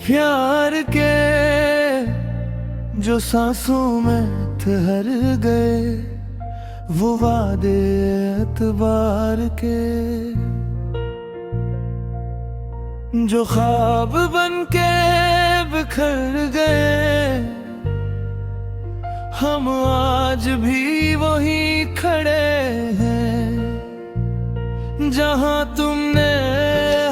प्यार के जो सांसों में ठहर गए, वो वादे एतबार के जो ख्वाब बन के बिखर गए, हम आज भी वहीं खड़े हैं जहां तुमने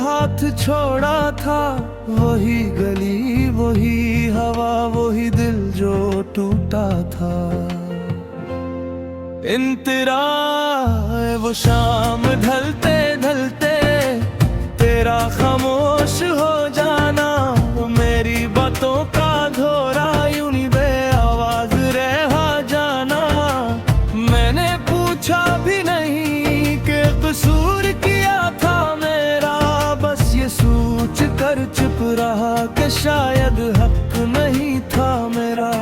हाथ छोड़ा था। वही गली, वही हवा, वही दिल जो टूटा था। इंतज़ार वो शाम ढलते ढलते तेरा खामोश हो जाना, मेरी बातों का धोरा यूं नहीं बे आवाज रहा जाना। मैंने पूछा भी नहीं कि कसूर किया था मेरा, बस ये सोच कर चुप रहा कि शायद हक नहीं था मेरा।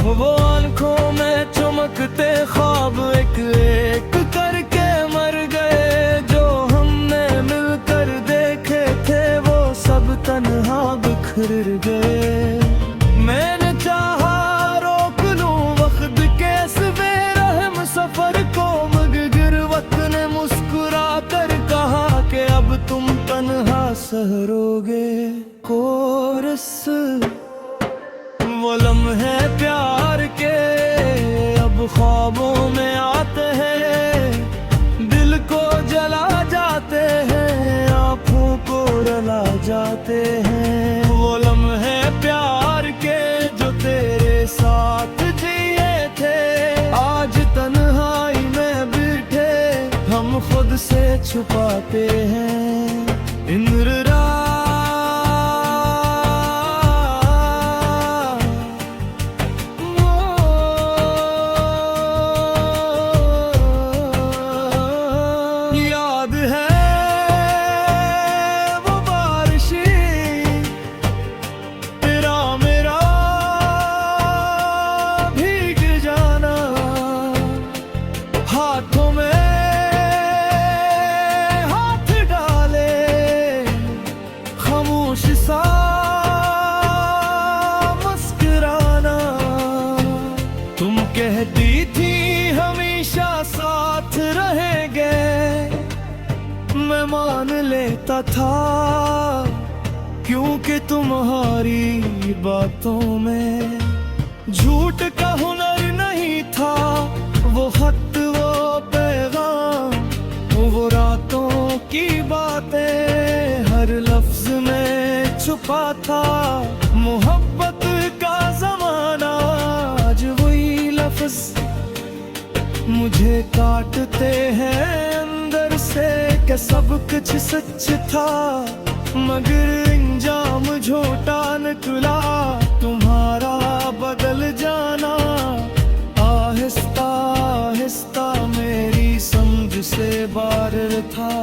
वो आंखों में चमकते ख्वाब एक एक करके मर गए, जो हमने मिलकर देखे थे वो सब तन्हा बिखर गए। मैंने चाहा रोक लूं वक्त के इस बेरहम सफर को, मगर वक्त ने मुस्कुरा कर कहा कि अब तुम तन्हा सहरोगे। कोरस वो लम्हे प्यार के अब ख्वाबों में आते हैं, दिल को जला जाते हैं, आँखों को रुला जाते हैं। वो लम्हे प्यार के जो तेरे साथ जिए थे, आज तन्हाई में बैठे हम खुद से छुपाते हैं। इंद्र हाथों में हाथ डाले, खामोश सा मुस्कुराना। तुम कहती थी हमेशा साथ रहेंगे, मैं मान लेता था क्योंकि तुम्हारी बातों में झूठ का हुनर नहीं था। वो खत, वो पैगाम, वो रातों की बातें हर लफ्ज में छुपा था। मोहब्बत का जमाना, आज वही लफ्ज मुझे काटते हैं अंदर से कि सब कुछ सच था, मगर इंजाम झूठा निकला। तुम्हारा बदल जाना आहिस्ता आहिस्ता मेरी समझ से बाहर था।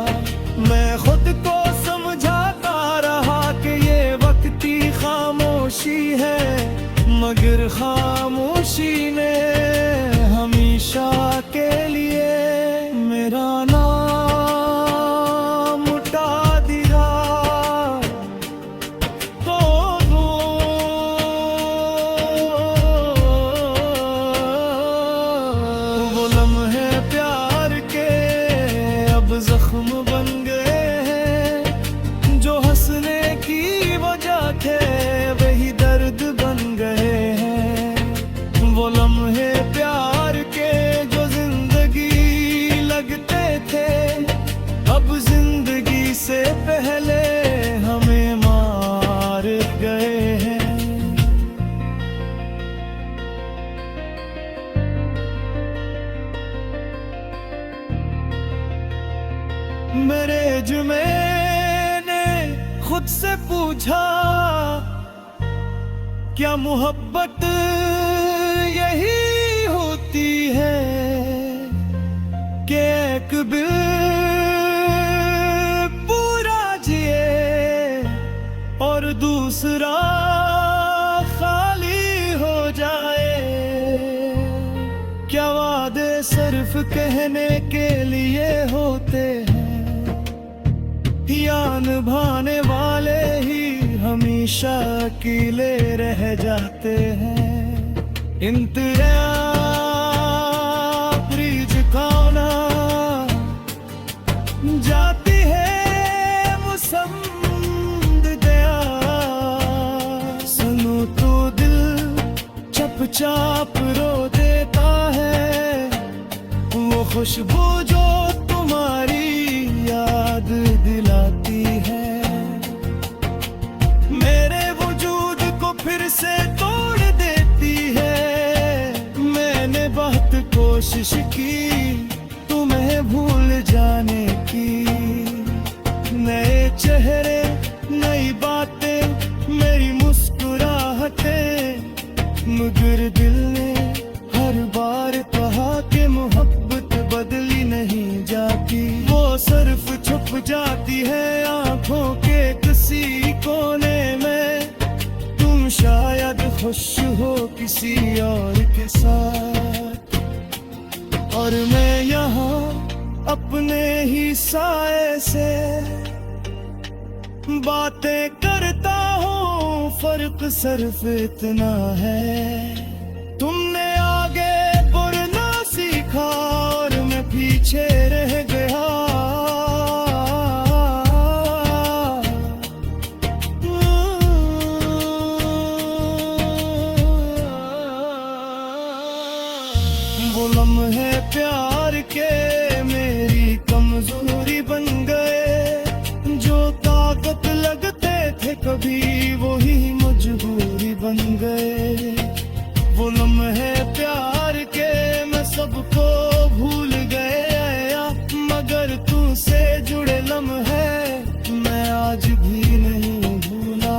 मैं खुद को समझाता रहा कि ये वक्ती खामोशी है, मगर खामोशी ने हमेशा के लिए मेरा नाम मिटा दिया। वो लम्हे प्यार के अब जख्म बन गए हैं, जो हंसने की वजह थे वही दर्द बन गए हैं। वो लम्हे प्यार के जो जिंदगी लगते थे, अब जिंदगी से पहले हमें मार गए हैं। मेरे मैंने खुद से पूछा, क्या मोहब्बत यही होती है कि एक दिल पूरा जिए और दूसरा खाली हो जाए? क्या वादे सिर्फ कहने के लिए होते हैं, या निभाने वाले ही हमेशा अकेले रह जाते हैं। इंतज़ार खाना जाती है मुसम्मद गया, सुनो तो दिल चुपचाप रो देता है। वो खुशबू जो तुम्हारी याद दिलाती है, मेरे वजूद को फिर से तोड़ देती है। मैंने बहुत कोशिश की तुम्हें भूल जाने की, नए चेहरे नई बातें मेरी मुस्कुराहटें, मगर दिल ने हर बार कहा कि मोहब्बत बदली नहीं जाती। वो सिर्फ छुप जाती है आंखों के किसी कोने में। तुम शायद खुश हो किसी और के साथ, और मैं यहाँ अपने ही साए से बातें करता हूँ। फर्क सिर्फ इतना है, तुमने आगे बढ़ना सीखा और मैं पीछे रह गया। वो लम्हे प्यार के मेरी कमजोरी बन गए, जो ताकत लगते थे कभी वही मजबूरी बन गए। वो लम्हे प्यार के मैं सबको भूल गया, मगर तुझसे जुड़े लम्हे मैं आज भी नहीं भूला।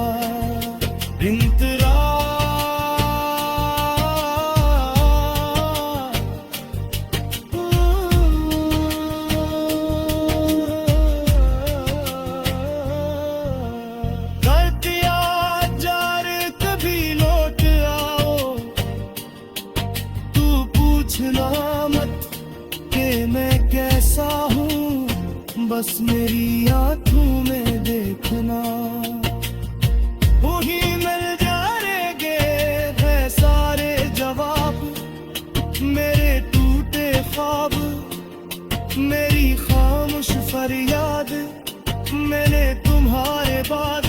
मत के मैं कैसा हूँ, बस मेरी आँखों में देखना। वही मिल जाएंगे है सारे जवाब, मेरे टूटे ख्वाब, मेरी खामोश फरियाद। मैंने तुम्हारे बाद